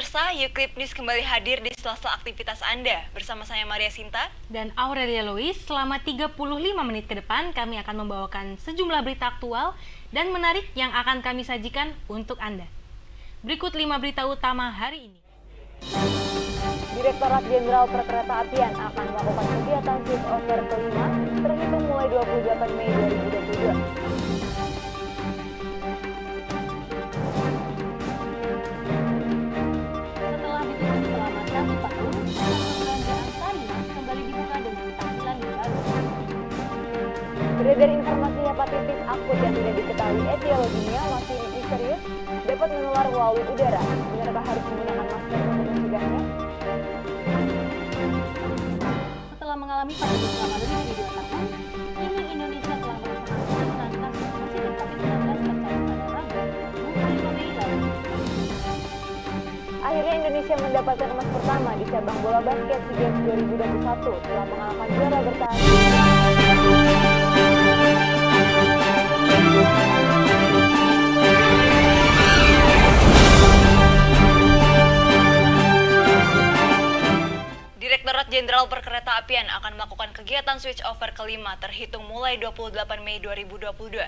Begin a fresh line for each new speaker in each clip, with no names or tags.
Pemirsa, Yuklip News kembali hadir di sela-sela aktivitas Anda. Bersama saya Maria Sinta
dan Aurelia Lois. Selama 35 menit ke depan kami akan membawakan sejumlah berita aktual dan menarik yang akan kami sajikan untuk Anda. Berikut 5 berita utama hari ini.
Direktorat Jenderal Perkeretaapian akan melakukan kegiatan switch over kelima terhitung mulai 28 Mei 2022. Beredar informasi hepatitis akut yang tidak diketahui etiologinya masih misterius dapat menular melalui udara. Benarkah harus menggunakan masker untuk mencegahnya?
Setelah mengalami pandemi selama lebih dari 2 tahun, kini Indonesia telah merasakan penurunan kasus positif COVID-19 tercatat pada Rabu, 25 Mei lalu.
Akhirnya Indonesia mendapatkan emas pertama di cabang bola basket SEA Games 2021 setelah mengalahkan juara bertahan.
Direktorat Jenderal Perkeretaapian akan melakukan kegiatan switch over kelima terhitung mulai 28 Mei 2022.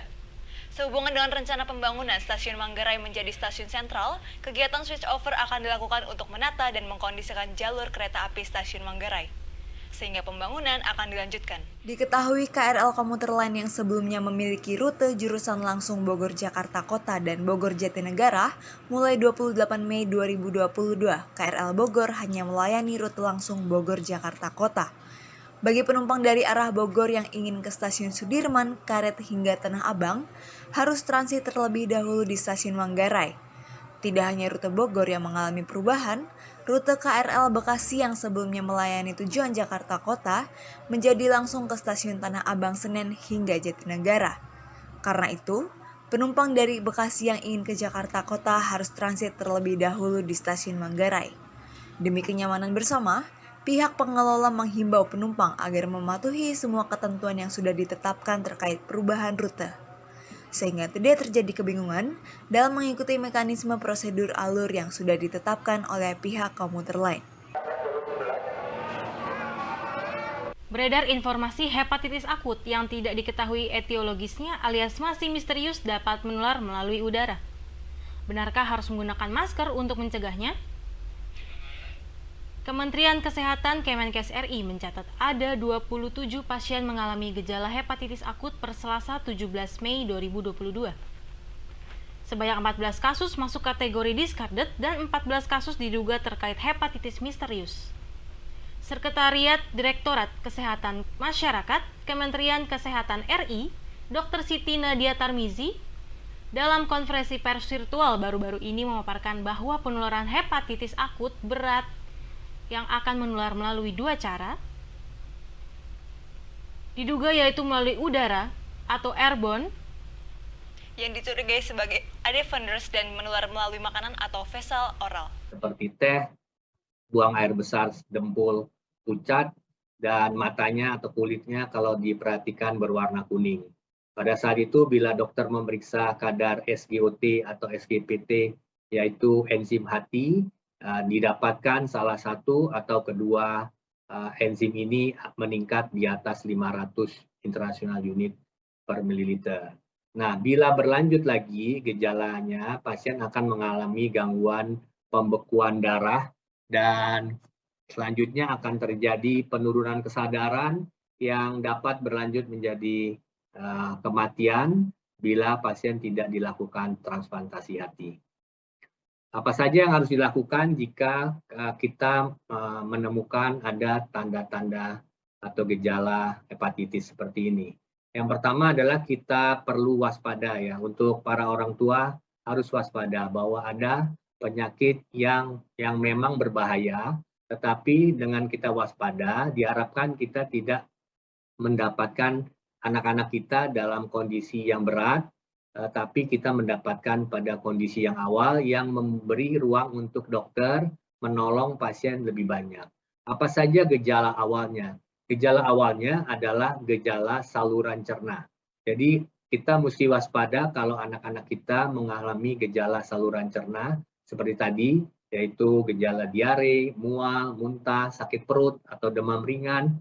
Sehubungan dengan rencana pembangunan Stasiun Manggarai menjadi stasiun sentral, kegiatan switch over akan dilakukan untuk menata dan mengkondisikan jalur kereta api Stasiun Manggarai, sehingga pembangunan akan dilanjutkan.
Diketahui KRL komuter lain yang sebelumnya memiliki rute jurusan langsung Bogor-Jakarta Kota dan Bogor-Jatinegara, mulai 28 Mei 2022, KRL Bogor hanya melayani rute langsung Bogor-Jakarta Kota. Bagi penumpang dari arah Bogor yang ingin ke Stasiun Sudirman, Karet hingga Tanah Abang, harus transit terlebih dahulu di Stasiun Manggarai. Tidak hanya rute Bogor yang mengalami perubahan, rute KRL Bekasi yang sebelumnya melayani tujuan Jakarta Kota menjadi langsung ke Stasiun Tanah Abang Senen hingga Jatinegara. Karena itu, penumpang dari Bekasi yang ingin ke Jakarta Kota harus transit terlebih dahulu di Stasiun Manggarai. Demi kenyamanan bersama, pihak pengelola menghimbau penumpang agar mematuhi semua ketentuan yang sudah ditetapkan terkait perubahan rute, sehingga tidak terjadi kebingungan dalam mengikuti mekanisme prosedur alur yang sudah ditetapkan oleh pihak komuter lain.
Beredar informasi hepatitis akut yang tidak diketahui etiologisnya alias masih misterius dapat menular melalui udara. Benarkah harus menggunakan masker untuk mencegahnya? Kementerian Kesehatan Kemenkes RI mencatat ada 27 pasien mengalami gejala hepatitis akut per Selasa 17 Mei 2022. Sebanyak 14 kasus masuk kategori discarded dan 14 kasus diduga terkait hepatitis misterius. Sekretariat Direktorat Kesehatan Masyarakat Kementerian Kesehatan RI, Dr. Siti Nadia Tarmizi, dalam konferensi pers virtual baru-baru ini memaparkan bahwa penularan hepatitis akut berat yang akan menular melalui 2 cara, diduga yaitu melalui udara atau airborne,
yang dicurigai sebagai adenovirus dan menular melalui makanan atau fesal oral.
Seperti teh, buang air besar dempul, pucat, dan matanya atau kulitnya kalau diperhatikan berwarna kuning. Pada saat itu bila dokter memeriksa kadar SGOT atau SGPT, yaitu enzim hati, didapatkan salah satu atau kedua enzim ini meningkat di atas 500 international unit per mililiter. Nah, bila berlanjut lagi gejalanya, pasien akan mengalami gangguan pembekuan darah dan selanjutnya akan terjadi penurunan kesadaran yang dapat berlanjut menjadi kematian bila pasien tidak dilakukan transplantasi hati. Apa saja yang harus dilakukan jika kita menemukan ada tanda-tanda atau gejala hepatitis seperti ini? Yang pertama adalah kita perlu waspada ya, untuk para orang tua harus waspada bahwa ada penyakit yang memang berbahaya, tetapi dengan kita waspada diharapkan kita tidak mendapatkan anak-anak kita dalam kondisi yang berat, tapi kita mendapatkan pada kondisi yang awal yang memberi ruang untuk dokter menolong pasien lebih banyak. Apa saja gejala awalnya? Gejala awalnya adalah gejala saluran cerna. Jadi kita mesti waspada kalau anak-anak kita mengalami gejala saluran cerna seperti tadi, yaitu gejala diare, mual, muntah, sakit perut, atau demam ringan,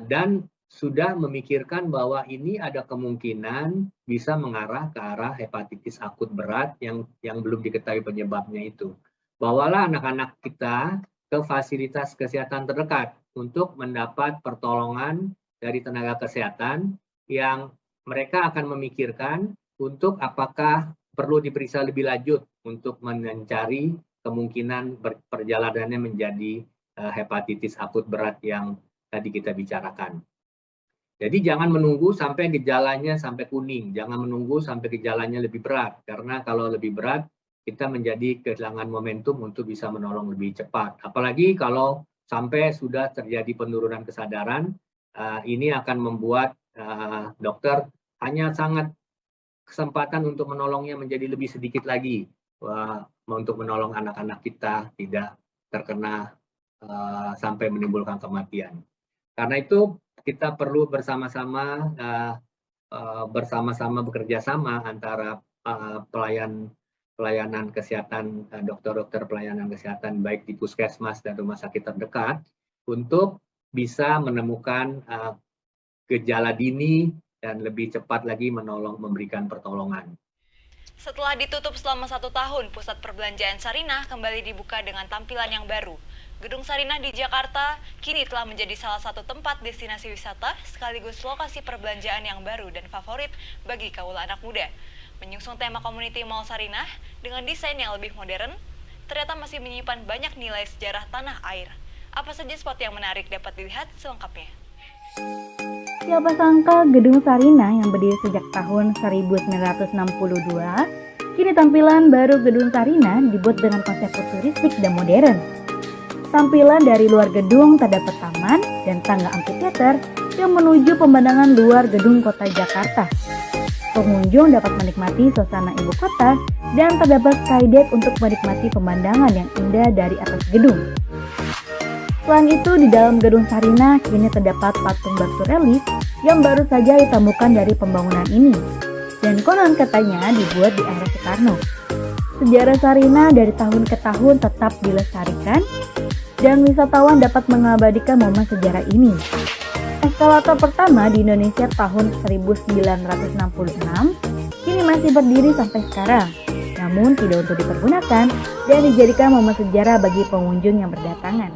dan sudah memikirkan bahwa ini ada kemungkinan bisa mengarah ke arah hepatitis akut berat yang belum diketahui penyebabnya itu. Bawalah anak-anak kita ke fasilitas kesehatan terdekat untuk mendapat pertolongan dari tenaga kesehatan yang mereka akan memikirkan untuk apakah perlu diperiksa lebih lanjut untuk mencari kemungkinan perjalanannya menjadi hepatitis akut berat yang tadi kita bicarakan. Jadi jangan menunggu sampai gejalanya sampai kuning, jangan menunggu sampai gejalanya lebih berat, karena kalau lebih berat kita menjadi kehilangan momentum untuk bisa menolong lebih cepat. Apalagi kalau sampai sudah terjadi penurunan kesadaran, ini akan membuat dokter hanya sangat kesempatan untuk menolongnya menjadi lebih sedikit lagi untuk menolong anak-anak kita tidak terkena sampai menimbulkan kematian. Karena itu kita perlu bersama-sama bekerja sama antara pelayanan kesehatan, dokter-dokter pelayanan kesehatan baik di puskesmas dan rumah sakit terdekat untuk bisa menemukan gejala dini dan lebih cepat lagi memberikan pertolongan.
Setelah ditutup selama 1 tahun, Pusat Perbelanjaan Sarinah kembali dibuka dengan tampilan yang baru. Gedung Sarinah di Jakarta kini telah menjadi salah satu tempat destinasi wisata sekaligus lokasi perbelanjaan yang baru dan favorit bagi kaula anak muda. Menyusung tema Community Mall Sarinah dengan desain yang lebih modern, ternyata masih menyimpan banyak nilai sejarah tanah air. Apa saja spot yang menarik dapat dilihat selengkapnya.
Siapa sangka Gedung Sarinah yang berdiri sejak tahun 1962, kini tampilan baru Gedung Sarinah dibuat dengan konsep futuristik dan modern. Tampilan dari luar gedung terdapat taman dan tangga amphitheater yang menuju pemandangan luar gedung kota Jakarta. Pengunjung dapat menikmati suasana ibu kota dan terdapat skydeck untuk menikmati pemandangan yang indah dari atas gedung. Selain itu, di dalam Gedung Sarinah kini terdapat patung batu relief yang baru saja ditemukan dari pembangunan ini. Dan konon katanya dibuat di era Soekarno. Sejarah Sarinah dari tahun ke tahun tetap dilestarikan dan wisatawan dapat mengabadikan momen sejarah ini. Eskalator pertama di Indonesia tahun 1966 kini masih berdiri sampai sekarang, namun tidak untuk dipergunakan dan dijadikan momen sejarah bagi pengunjung yang berdatangan.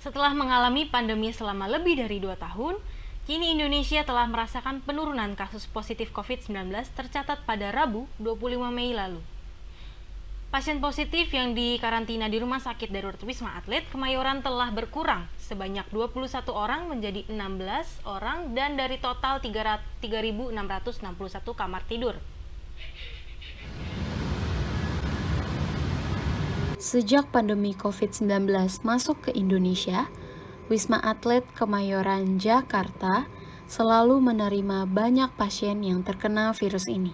Setelah mengalami pandemi selama lebih dari 2 tahun, kini Indonesia telah merasakan penurunan kasus positif COVID-19 tercatat pada Rabu 25 Mei lalu. Pasien positif yang dikarantina di Rumah Sakit Darurat Wisma Atlet Kemayoran telah berkurang sebanyak 21 orang menjadi 16 orang dan dari total 3.661 kamar tidur.
Sejak pandemi COVID-19 masuk ke Indonesia, Wisma Atlet Kemayoran Jakarta selalu menerima banyak pasien yang terkena virus ini.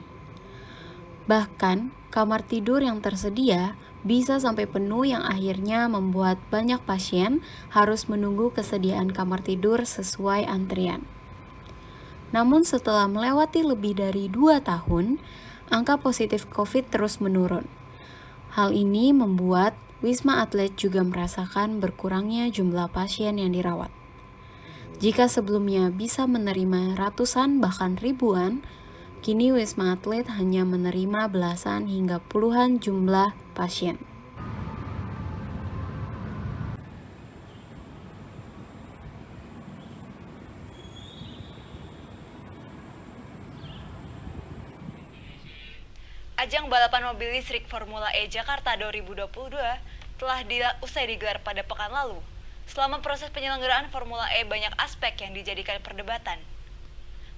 Bahkan, kamar tidur yang tersedia bisa sampai penuh yang akhirnya membuat banyak pasien harus menunggu kesediaan kamar tidur sesuai antrian. Namun setelah melewati lebih dari 2 tahun, angka positif COVID terus menurun. Hal ini membuat Wisma Atlet juga merasakan berkurangnya jumlah pasien yang dirawat. Jika sebelumnya bisa menerima ratusan bahkan ribuan, kini Wisma Atlet hanya menerima belasan hingga puluhan jumlah pasien.
Ajang balapan mobil listrik Formula E Jakarta 2022 telah usai digelar pada pekan lalu. Selama proses penyelenggaraan Formula E banyak aspek yang dijadikan perdebatan.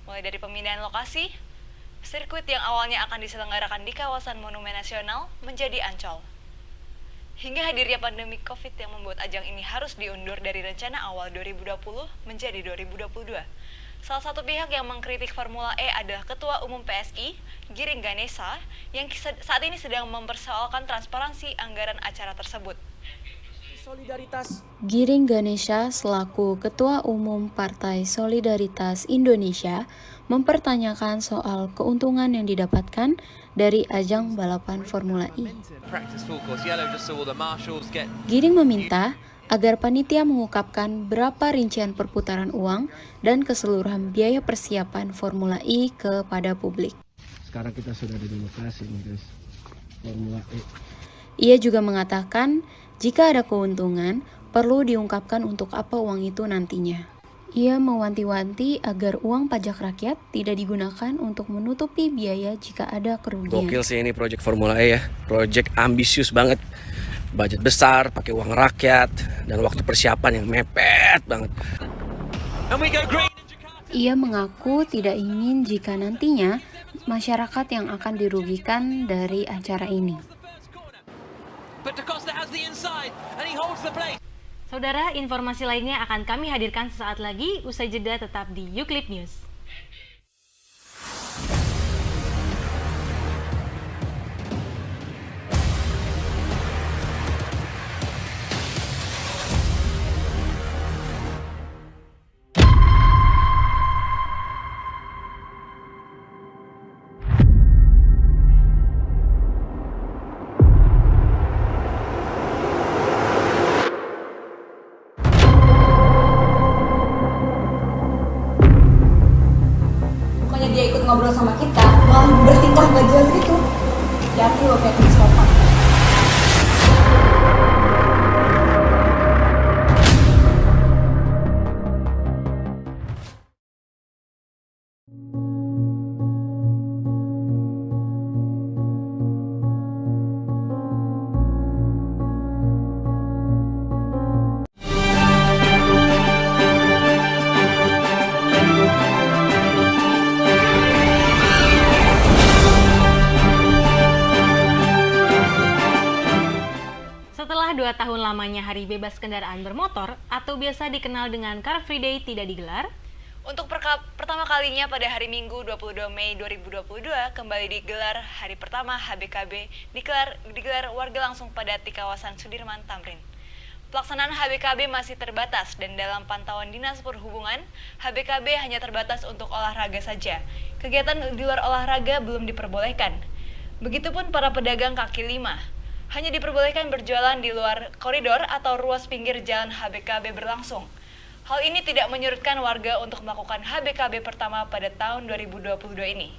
Mulai dari pemindahan lokasi, sirkuit yang awalnya akan diselenggarakan di kawasan Monumen Nasional menjadi Ancol. Hingga hadirnya pandemi COVID yang membuat ajang ini harus diundur dari rencana awal 2020 menjadi 2022. Salah satu pihak yang mengkritik Formula E adalah Ketua Umum PSI, Giring Ganesa, yang saat ini sedang mempersoalkan transparansi anggaran acara tersebut.
Giring Ganesha selaku Ketua Umum Partai Solidaritas Indonesia mempertanyakan soal keuntungan yang didapatkan dari ajang balapan Formula E. Giring meminta agar panitia mengungkapkan berapa rincian perputaran uang dan keseluruhan biaya persiapan Formula E kepada publik.
Sekarang kita sudah ada di lokasi nih guys, Formula E.
Ia juga mengatakan jika ada keuntungan, perlu diungkapkan untuk apa uang itu nantinya. Ia mewanti-wanti agar uang pajak rakyat tidak digunakan untuk menutupi biaya jika ada kerugian.
Gokil sih ini proyek Formula E ya, proyek ambisius banget. Budget besar, pakai uang rakyat, dan waktu persiapan yang mepet banget.
Ia mengaku tidak ingin jika nantinya masyarakat yang akan dirugikan dari acara ini.
Saudara, informasi lainnya akan kami hadirkan sesaat lagi. Usai jeda tetap di Uclip News.
Dia ikut ngobrol sama kita, malah bertingkah gak jelas gitu. Hati-hati lo kayak psikopat.
Setelah 2 tahun lamanya Hari Bebas Kendaraan Bermotor atau biasa dikenal dengan Car Free Day tidak digelar,
Untuk pertama kalinya pada hari Minggu 22 Mei 2022 kembali digelar hari pertama HBKB digelar warga langsung padat di kawasan Sudirman Tamrin. Pelaksanaan HBKB masih terbatas dan dalam pantauan Dinas Perhubungan, HBKB hanya terbatas untuk olahraga saja. Kegiatan di luar olahraga belum diperbolehkan. Begitupun para pedagang kaki lima. Hanya diperbolehkan berjualan di luar koridor atau ruas pinggir jalan HBKB berlangsung. Hal ini tidak menyurutkan warga untuk melakukan HBKB pertama pada tahun 2022 ini.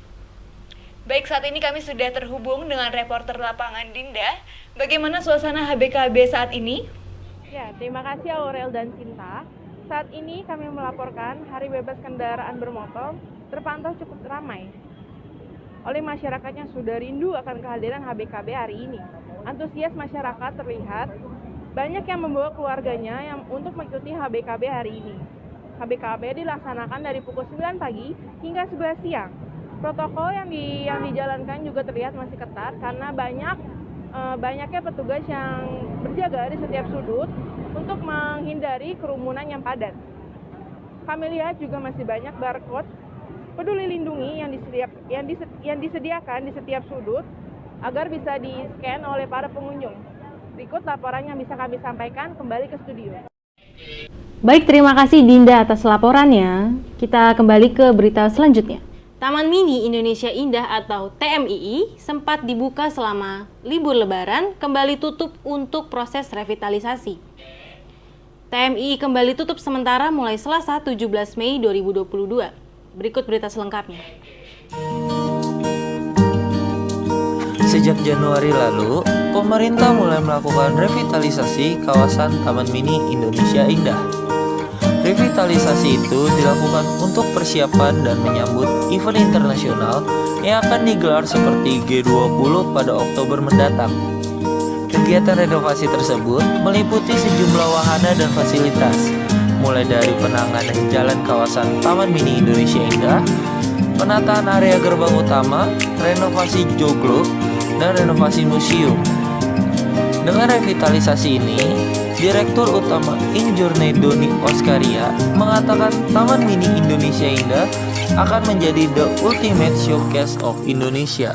Baik, saat ini kami sudah terhubung dengan reporter lapangan Dinda. Bagaimana suasana HBKB saat ini?
Ya, terima kasih Aurel dan Cinta. Saat ini kami melaporkan Hari Bebas Kendaraan Bermotor terpantau cukup ramai. Oleh masyarakat yang sudah rindu akan kehadiran HBKB hari ini. Antusias masyarakat terlihat banyak yang membawa keluarganya yang untuk mengikuti HBKB hari ini. HBKB dilaksanakan dari pukul 9 pagi hingga 11 siang. Protokol yang dijalankan juga terlihat masih ketat karena banyaknya petugas yang berjaga di setiap sudut untuk menghindari kerumunan yang padat. Kami lihat juga masih banyak barcode Peduli Lindungi yang disediakan di setiap sudut agar bisa di-scan oleh para pengunjung. Berikut laporan yang bisa kami sampaikan kembali ke studio.
Baik, terima kasih Dinda atas laporannya. Kita kembali ke berita selanjutnya. Taman Mini Indonesia Indah atau TMII sempat dibuka selama libur lebaran, kembali tutup untuk proses revitalisasi. TMII kembali tutup sementara mulai Selasa 17 Mei 2022. Berikut berita selengkapnya.
Sejak Januari lalu, pemerintah mulai melakukan revitalisasi kawasan Taman Mini Indonesia Indah. Revitalisasi itu dilakukan untuk persiapan dan menyambut event internasional yang akan digelar seperti G20 pada Oktober mendatang. Kegiatan renovasi tersebut meliputi sejumlah wahana dan fasilitas, mulai dari penanganan jalan kawasan Taman Mini Indonesia Indah, penataan area gerbang utama, renovasi joglo, dan renovasi museum. Dengan revitalisasi ini, Direktur Utama Injourney Doni Oskaria mengatakan Taman Mini Indonesia Indah akan menjadi the ultimate showcase of Indonesia.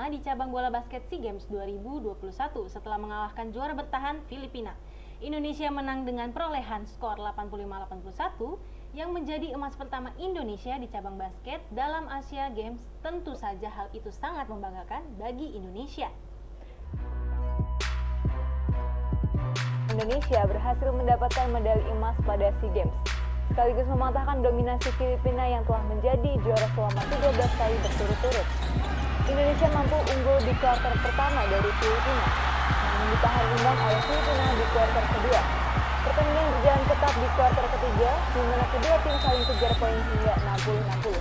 pertama di cabang bola basket SEA Games 2021 setelah mengalahkan juara bertahan Filipina. Indonesia menang dengan perolehan skor 85-81 yang menjadi emas pertama Indonesia di cabang basket dalam Asia Games. Tentu saja hal itu sangat membanggakan bagi Indonesia.
Indonesia berhasil mendapatkan medali emas pada SEA Games, sekaligus mematahkan dominasi Filipina yang telah menjadi juara selama 13 kali berturut-turut. Indonesia mampu unggul di kuarter pertama dari Filipina, namun ditahan imbang oleh Filipina di kuarter kedua. Pertandingan berjalan ketat di kuarter ketiga, di mana kedua tim saling kejar poin hingga 60-60.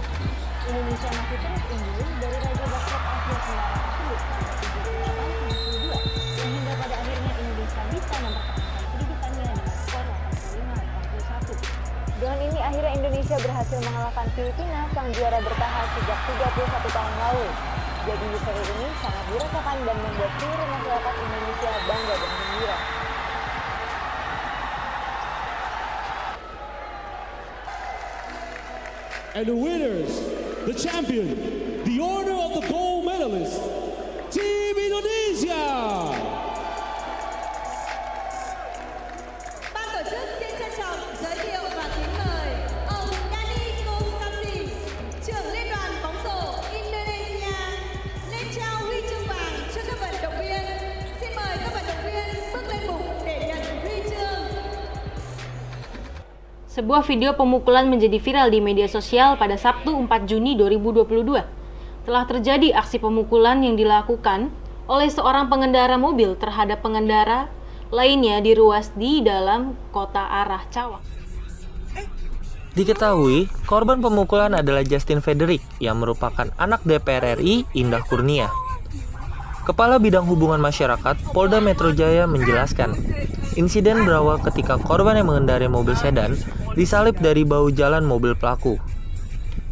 Indonesia masih terus unggul dari Raja Basket Asia Tenggara tersebut pada 78-72, yang hingga pada akhirnya Indonesia bisa mempertahankan kedudukannya dengan skor 85-81.
Dengan ini akhirnya Indonesia berhasil mengalahkan Filipina, sang juara bertahan sejak 31 tahun lalu. Jadi seri ini sangat dirasakan dan membuat seluruh masyarakat Indonesia bangga dan gembira.
And the winners, the champion, the order of the gold medalist, Team Indonesia.
Ban tổ chức xin trân trọng giới thiệu và kính mời ông Yani Kostasi, trưởng liên đoàn bóng rổ Indonesia, lên trao huy chương vàng cho các vận động viên. Xin mời các vận động viên bước lên bục để nhận huy chương.
Sebuah video pemukulan menjadi viral di media sosial pada Sabtu 4 Juni 2022. Telah terjadi aksi pemukulan yang dilakukan oleh seorang pengendara mobil terhadap pengendara lainnya di ruas di dalam kota arah Cawang.
Diketahui, korban pemukulan adalah Justin Frederick yang merupakan anak DPR RI Indah Kurnia. Kepala Bidang Hubungan Masyarakat Polda Metro Jaya menjelaskan, insiden berawal ketika korban yang mengendarai mobil sedan disalip dari bahu jalan mobil pelaku.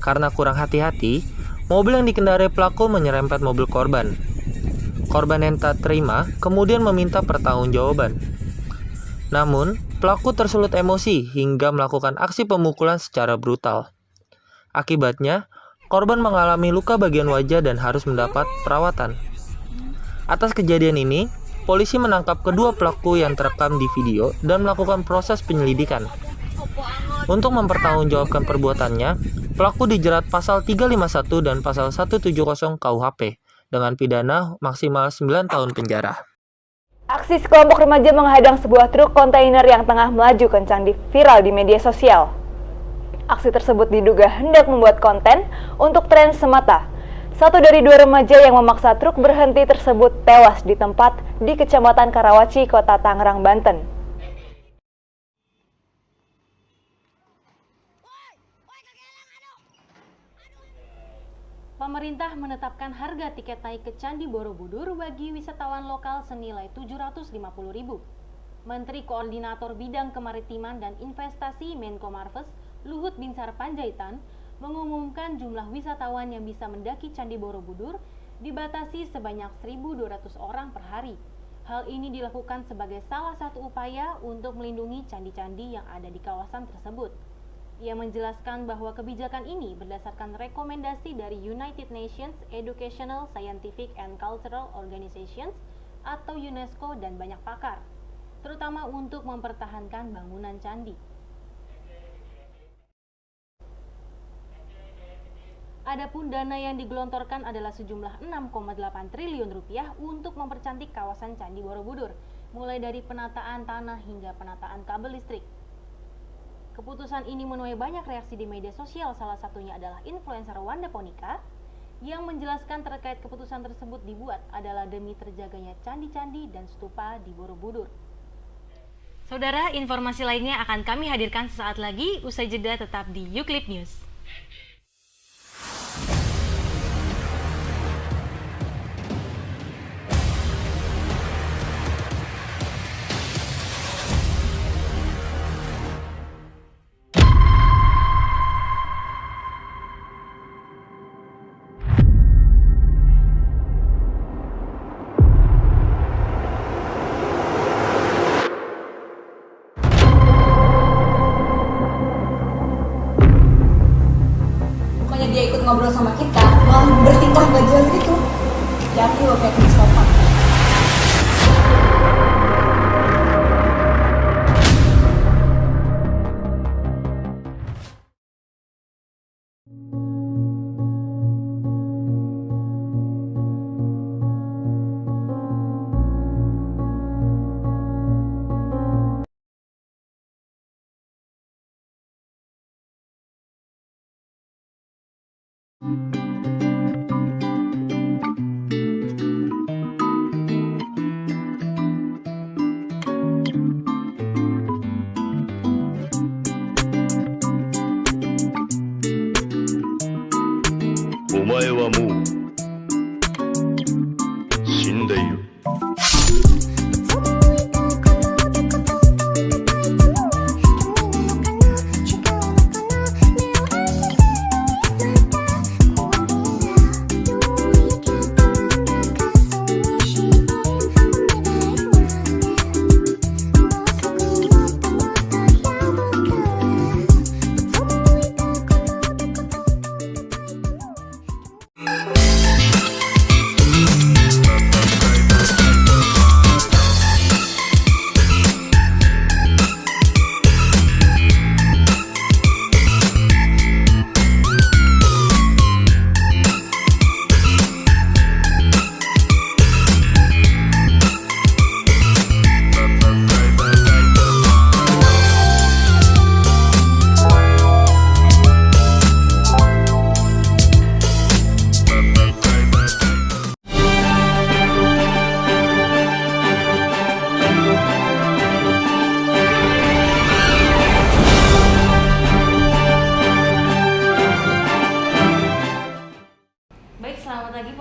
Karena kurang hati-hati, mobil yang dikendarai pelaku menyerempet mobil korban. Korban yang tak terima kemudian meminta pertanggungjawaban. Namun, pelaku tersulut emosi hingga melakukan aksi pemukulan secara brutal. Akibatnya, korban mengalami luka bagian wajah dan harus mendapat perawatan. Atas kejadian ini, polisi menangkap kedua pelaku yang terekam di video dan melakukan proses penyelidikan. Untuk mempertanggungjawabkan perbuatannya, pelaku dijerat pasal 351 dan pasal 170 KUHP dengan pidana maksimal 9 tahun penjara.
Aksi sekelompok remaja menghadang sebuah truk kontainer yang tengah melaju kencang viral di media sosial. Aksi tersebut diduga hendak membuat konten untuk tren semata. Satu dari dua remaja yang memaksa truk berhenti tersebut tewas di tempat di Kecamatan Karawaci, Kota Tangerang, Banten.
Pemerintah menetapkan harga tiket naik ke Candi Borobudur bagi wisatawan lokal senilai Rp750.000. Menteri Koordinator Bidang Kemaritiman dan Investasi Menko Marves, Luhut Binsar Panjaitan, mengumumkan jumlah wisatawan yang bisa mendaki Candi Borobudur dibatasi sebanyak 1.200 orang per hari. Hal ini dilakukan sebagai salah satu upaya untuk melindungi candi-candi yang ada di kawasan tersebut. Ia menjelaskan bahwa kebijakan ini berdasarkan rekomendasi dari United Nations Educational, Scientific, and Cultural Organizations atau UNESCO dan banyak pakar, terutama untuk mempertahankan bangunan candi. Adapun dana yang digelontorkan adalah sejumlah 6,8 triliun rupiah untuk mempercantik kawasan Candi Borobudur, mulai dari penataan tanah hingga penataan kabel listrik. Keputusan ini menuai banyak reaksi di media sosial, salah satunya adalah influencer Wanda Ponika yang menjelaskan terkait keputusan tersebut dibuat adalah demi terjaganya candi-candi dan stupa di Borobudur.
Saudara, informasi lainnya akan kami hadirkan sesaat lagi, usai jeda tetap di Uclip News.
Thank you, Kak Christopher.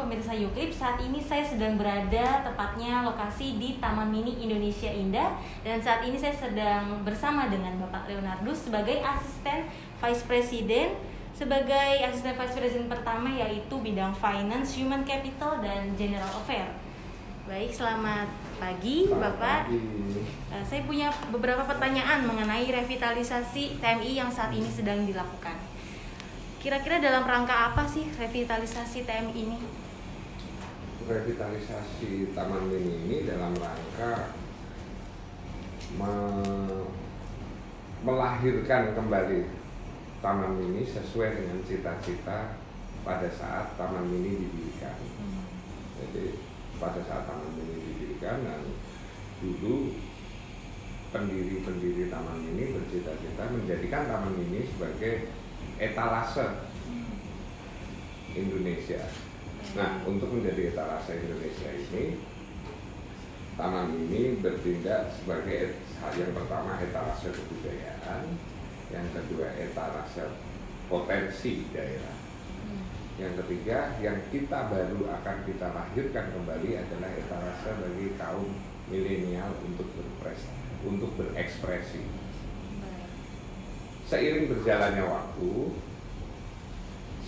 pemirsa Uclip, saat ini saya sedang berada tepatnya lokasi di Taman Mini Indonesia Indah, dan saat ini saya sedang bersama dengan Bapak Leonardus sebagai asisten Vice President. Sebagai asisten Vice President pertama yaitu bidang Finance, Human Capital, dan General Affair. Baik, selamat pagi Bapak. Saya punya beberapa pertanyaan mengenai revitalisasi TMI yang saat ini sedang dilakukan. Kira-kira dalam rangka apa sih revitalisasi TMI ini?
Revitalisasi Taman Mini ini dalam rangka melahirkan kembali Taman Mini sesuai dengan cita-cita pada saat Taman Mini didirikan. Jadi pada saat Taman Mini didirikan, dan dulu pendiri-pendiri Taman Mini bercita-cita menjadikan Taman Mini sebagai etalase Indonesia. Nah, untuk menjadi etalase Indonesia ini, Taman Mini bertindak sebagai yang pertama etalase kebudayaan, yang kedua etalase potensi daerah, yang ketiga yang kita baru akan kita lahirkan kembali adalah etalase bagi kaum milenial untuk berekspresi. Seiring berjalannya waktu,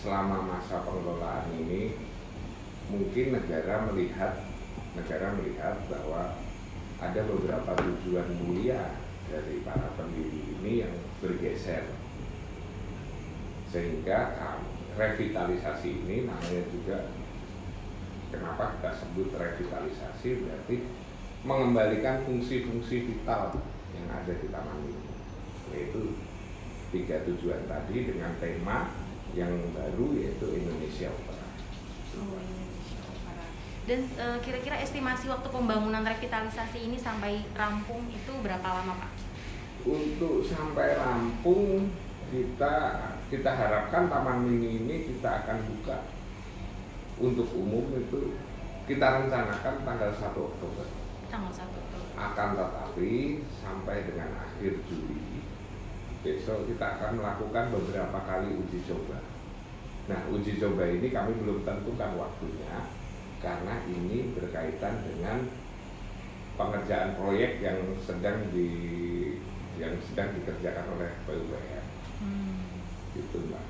selama masa pengelolaan ini, mungkin negara melihat bahwa ada beberapa tujuan mulia dari para pendiri ini yang bergeser, sehingga revitalisasi ini namanya juga, kenapa kita sebut revitalisasi, berarti mengembalikan fungsi-fungsi vital yang ada di taman ini, yaitu 3 tujuan tadi dengan tema yang baru yaitu Indonesia Opera.
Dan kira-kira estimasi waktu pembangunan revitalisasi ini sampai rampung itu berapa lama, Pak?
Untuk sampai rampung kita harapkan Taman Mini ini kita akan buka untuk umum itu kita rencanakan tanggal 1 Oktober.
Tanggal 1 Oktober. Akan
tetapi sampai dengan akhir Juli besok kita akan melakukan beberapa kali uji coba. Nah, uji coba ini kami belum tentukan waktunya karena ini berkaitan dengan pengerjaan proyek yang sedang dikerjakan oleh PUPR. Gitu, Mbak.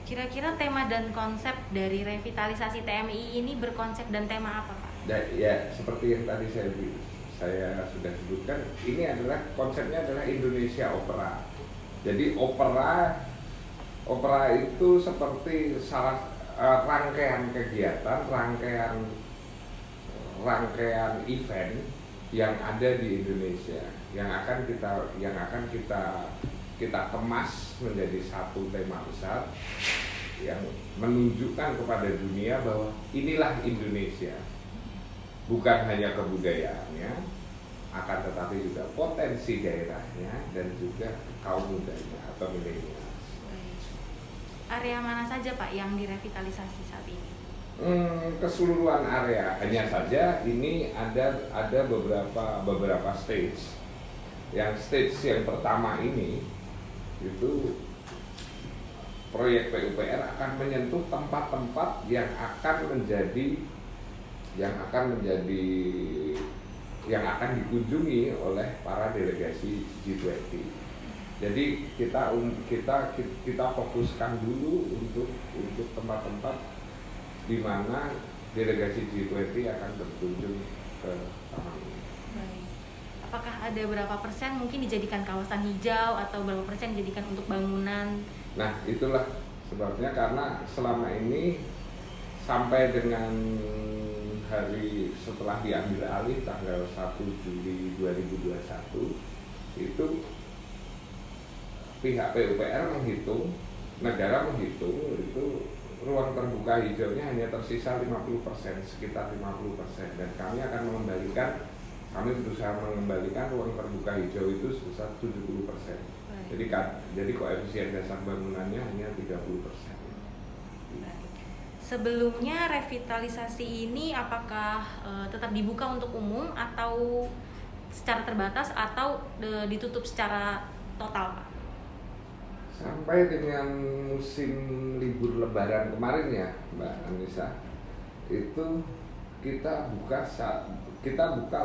Kira-kira tema dan konsep dari revitalisasi TMI ini berkonsep dan tema apa, Pak?
Ya, seperti yang tadi saya sudah sebutkan, ini adalah konsepnya adalah Indonesia Opera. Jadi opera itu seperti rangkaian kegiatan, rangkaian rangkaian event yang ada di Indonesia yang akan kita kemas menjadi satu tema besar yang menunjukkan kepada dunia bahwa inilah Indonesia, bukan hanya kebudayaannya, akan tetapi juga potensi daerahnya dan juga kaum mudanya atau milenial.
Area mana saja Pak yang direvitalisasi saat ini?
Keseluruhan area, hanya saja ini ada beberapa stage. Yang stage yang pertama ini itu proyek PUPR akan menyentuh tempat-tempat yang akan dikunjungi oleh para delegasi G20. Jadi kita fokuskan dulu untuk tempat-tempat di mana delegasi G20 akan berkunjung ke taman ini.
Baik. Apakah ada berapa persen mungkin dijadikan kawasan hijau atau berapa persen dijadikan untuk bangunan?
Nah, itulah sebabnya karena selama ini sampai dengan hari setelah diambil alih tanggal 1 Juli 2021 itu pihak PUPR menghitung, negara menghitung itu ruang terbuka hijaunya hanya tersisa 50%, sekitar 50%, dan kami berusaha mengembalikan ruang terbuka hijau itu sebesar 70%. Jadi koefisien dasar bangunannya hanya 30%.
Sebelumnya revitalisasi ini apakah tetap dibuka untuk umum atau secara terbatas atau ditutup secara total, Pak?
Sampai dengan musim libur Lebaran kemarin ya, Mbak Anissa, itu kita buka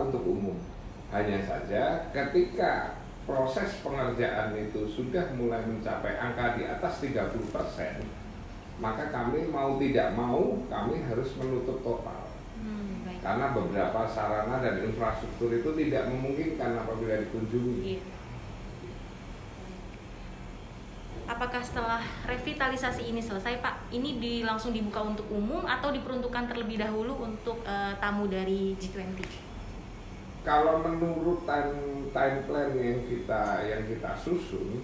untuk umum. Hanya saja ketika proses pengerjaan itu sudah mulai mencapai angka di atas 30%, maka kami mau tidak mau kami harus menutup total. Karena beberapa sarana dan infrastruktur itu tidak memungkinkan apabila dikunjungi.
Apakah setelah revitalisasi ini selesai, Pak, ini langsung dibuka untuk umum atau diperuntukkan terlebih dahulu untuk tamu dari G20?
Kalau menurut time plan yang kita susun,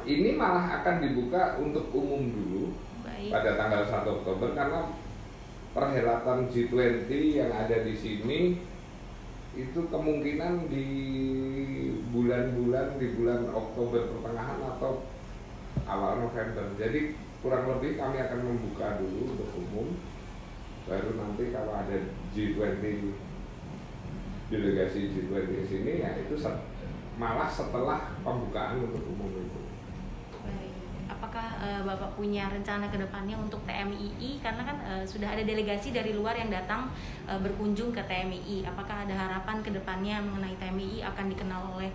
ini malah akan dibuka untuk umum dulu. Baik. Pada tanggal 1 Oktober karena perhelatan G20 yang ada di sini itu kemungkinan di bulan Oktober pertengahan atau awal November. Jadi kurang lebih kami akan membuka dulu untuk umum, baru nanti kalau ada G20 delegasi G20 di sini ya itu malah setelah pembukaan untuk umum itu.
Baik. Apakah Bapak punya rencana ke depannya untuk TMII? Karena kan sudah ada delegasi dari luar yang datang berkunjung ke TMII. Apakah ada harapan ke depannya mengenai TMII akan dikenal oleh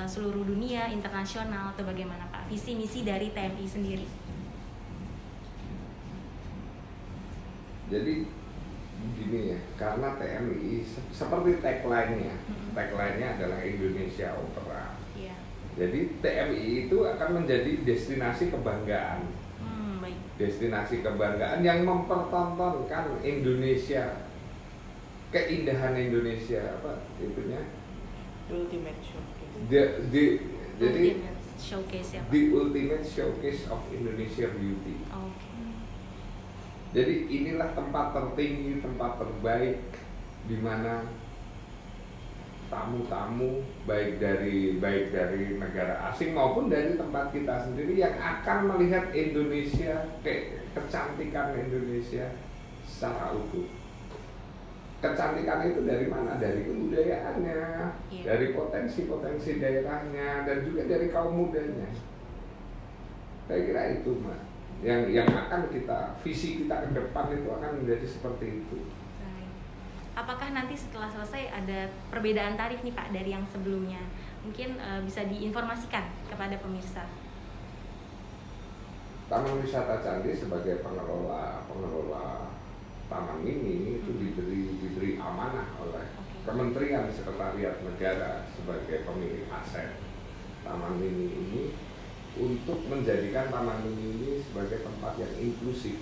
seluruh dunia, internasional, atau bagaimana Pak? Visi misi dari TMI sendiri?
Jadi begini ya, karena TMI seperti tagline-nya adalah Indonesia Opera. Yeah. Jadi TMI itu akan menjadi destinasi kebanggaan, destinasi kebanggaan yang mempertontonkan Indonesia, keindahan Indonesia, apa itunya?
Ultimate showcase.
Jadi
showcase ya, Pak?
The ultimate showcase of Indonesia beauty.
Okay.
Jadi inilah tempat tertinggi, tempat terbaik di mana tamu-tamu baik dari negara asing maupun dari tempat kita sendiri yang akan melihat Indonesia, kecantikan Indonesia secara utuh. Kecantikan itu dari mana? Dari kebudayaannya, dari potensi-potensi daerahnya, dan juga dari kaum mudanya. Saya kira itu, Mbak. Yang akan visi kita ke depan itu akan menjadi seperti itu.
Apakah nanti setelah selesai ada perbedaan tarif nih Pak dari yang sebelumnya? Mungkin bisa diinformasikan kepada pemirsa.
Taman Wisata Candi sebagai pengelola taman ini itu diberi amanah oleh Kementerian Sekretariat Negara sebagai pemilik aset Taman Mini ini untuk menjadikan Taman Mini ini sebagai tempat yang inklusif.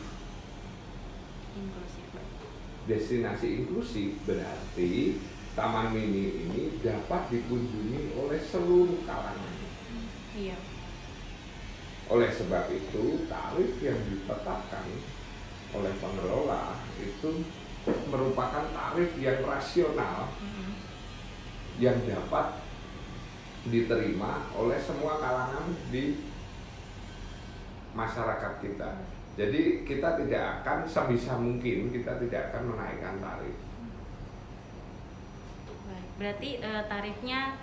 Inklusif.
Destinasi inklusif berarti Taman Mini ini dapat dikunjungi oleh seluruh kalangan.
Iya.
Oleh sebab itu, tarif yang ditetapkan oleh pengelola itu merupakan tarif yang rasional yang dapat diterima oleh semua kalangan di masyarakat kita. Jadi kita tidak akan sebisa mungkin kita tidak akan menaikkan tarif.
Baik, berarti tarifnya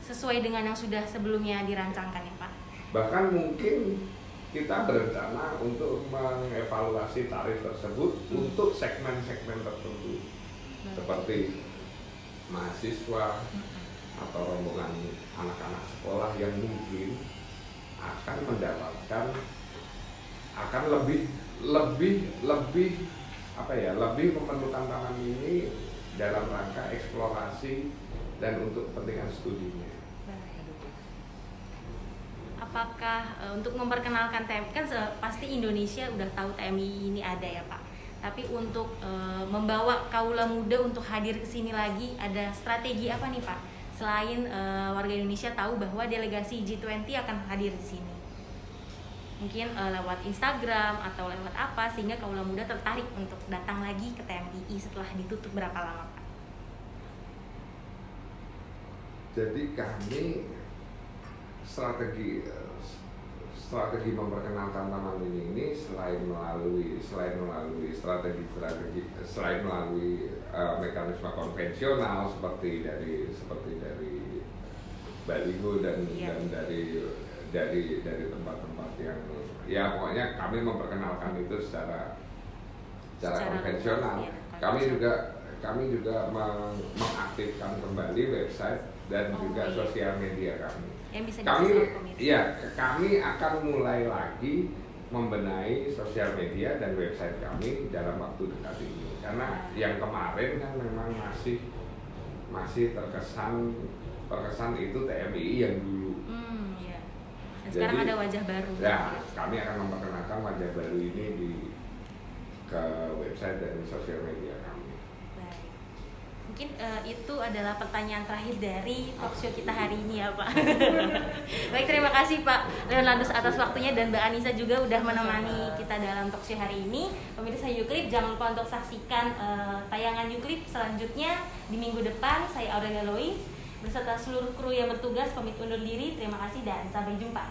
sesuai dengan yang sudah sebelumnya dirancangkan ya Pak?
Bahkan mungkin kita berencana untuk mengevaluasi tarif tersebut untuk segmen-segmen tertentu, seperti mahasiswa atau rombongan anak-anak sekolah yang mungkin akan mendapatkan, akan lebih memerlukan taman ini dalam rangka eksplorasi dan untuk kepentingan studinya.
Apakah untuk memperkenalkan TMI, kan pasti Indonesia udah tahu TMI ini ada ya Pak, tapi untuk membawa kaula muda untuk hadir ke sini lagi, ada strategi apa nih Pak? Selain warga Indonesia tahu bahwa delegasi G20 akan hadir di sini, mungkin lewat Instagram atau lewat apa, sehingga kaula muda tertarik untuk datang lagi ke TMII setelah ditutup berapa lama Pak?
Jadi kami strategi memperkenalkan Taman Mini ini selain melalui mekanisme konvensional seperti dari baliho dan dari tempat-tempat yang ya pokoknya kami memperkenalkan itu secara konvensional. Kami juga mengaktifkan kembali website dan juga sosial media kami.
Yang bisa
kami akan mulai lagi membenahi sosial media dan website kami dalam waktu dekat ini, karena yang kemarin kan memang masih terkesan itu TMII yang dulu.
Sekarang ada wajah baru.
Ya, kami akan memperkenalkan wajah baru ini ke website dan sosial media kami.
Mungkin itu adalah pertanyaan terakhir dari talkshow kita hari ini ya Pak. Baik, terima kasih Pak Leonardus atas waktunya, dan Mbak Anissa juga udah menemani kita dalam talkshow hari ini. Pemirsa YouClip, jangan lupa untuk saksikan tayangan YouClip selanjutnya di minggu depan. Saya Aurelia Lois beserta seluruh kru yang bertugas pamit undur diri. Terima kasih dan sampai jumpa.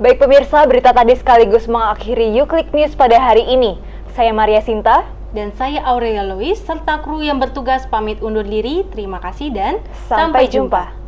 Baik pemirsa, berita tadi sekaligus mengakhiri YouClip News pada hari ini. Saya Maria Sinta
dan saya Aurelia Lois serta kru yang bertugas pamit undur diri. Terima kasih dan
sampai jumpa.